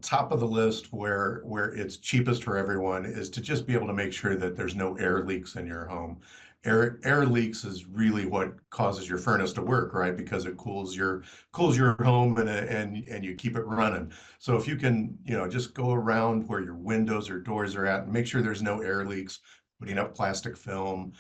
Top of the list where it's cheapest for everyone is to just be able to make sure that there's no air leaks in your home. Air leaks is really what causes your furnace to work, right? Because it cools your home and you keep it running. So if you can, just go around where your windows or doors are at and make sure there's no air leaks, putting up plastic film,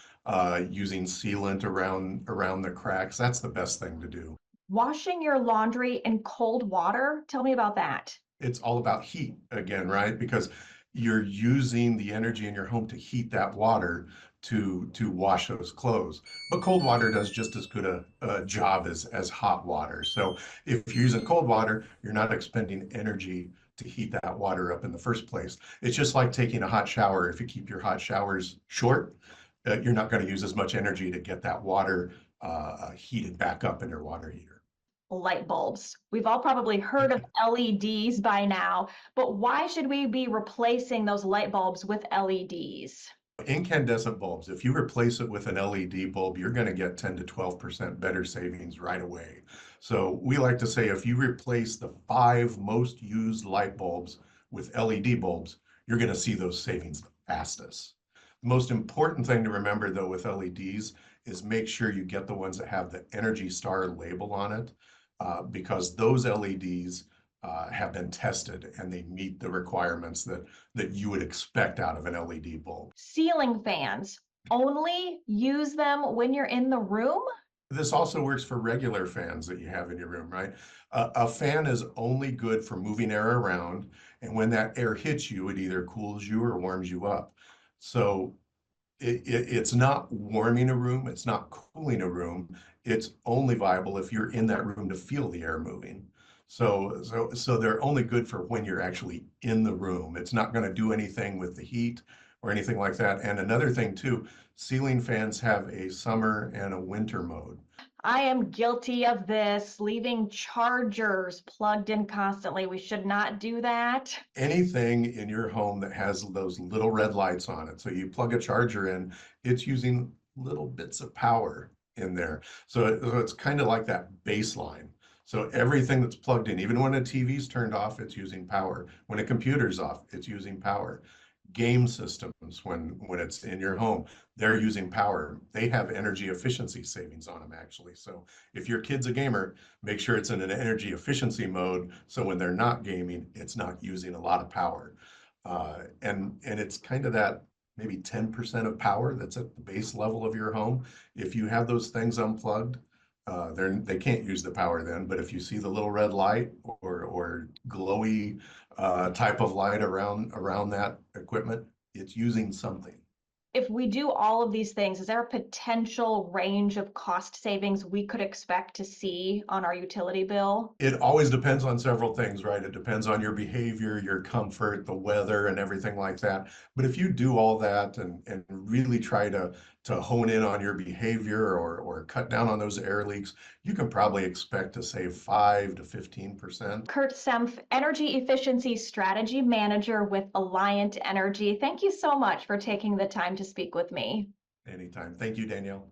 using sealant around the cracks, that's the best thing to do. Washing your laundry in cold water? Tell me about that. It's all about heat again, right? Because you're using the energy in your home to heat that water to wash those clothes. But cold water does just as good a job as hot water. So if you're using cold water, you're not expending energy to heat that water up in the first place. It's just like taking a hot shower. If you keep your hot showers short, you're not going to use as much energy to get that water heated back up in your water heater. Light bulbs. We've all probably heard of LEDs by now, but why should we be replacing those light bulbs with LEDs? Incandescent bulbs, if you replace it with an LED bulb, you're going to get 10 to 12% better savings right away. So we like to say if you replace the 5 most used light bulbs with LED bulbs, you're going to see those savings the fastest. The most important thing to remember though with LEDs is make sure you get the ones that have the Energy Star label on it, because those LEDs have been tested and they meet the requirements that you would expect out of an LED bulb. Ceiling fans. Only use them when you're in the room? This also works for regular fans that you have in your room, right? A fan is only good for moving air around, and when that air hits you, it either cools you or warms you up. So it's not warming a room, it's not cooling a room. It's only viable if you're in that room to feel the air moving. So they're only good for when you're actually in the room. It's not going to do anything with the heat or anything like that. And another thing too, ceiling fans have a summer and a winter mode. I am guilty of this, leaving chargers plugged in constantly. We should not do that. Anything in your home that has those little red lights on it. So you plug a charger in, it's using little bits of power in there. So it's kind of like that baseline. So everything that's plugged in, even when a TV's turned off, it's using power. When a computer's off, it's using power. Game systems, when it's in your home, they're using power. They have energy efficiency savings on them actually. So if your kid's a gamer, make sure it's in an energy efficiency mode. So when they're not gaming, it's not using a lot of power. And it's kind of that maybe 10% of power that's at the base level of your home. If you have those things unplugged, they can't use the power then. But if you see the little red light or glowy type of light around that equipment, it's using something. If we do all of these things, is there a potential range of cost savings we could expect to see on our utility bill? It always depends on several things, right? It depends on your behavior, your comfort, the weather, and everything like that. But if you do all that and really try to hone in on your behavior or cut down on those air leaks, you can probably expect to save 5 to 15%. Kurt Sempf, Energy Efficiency Strategy Manager with Alliant Energy. Thank you so much for taking the time to speak with me. Anytime. Thank you, Danielle.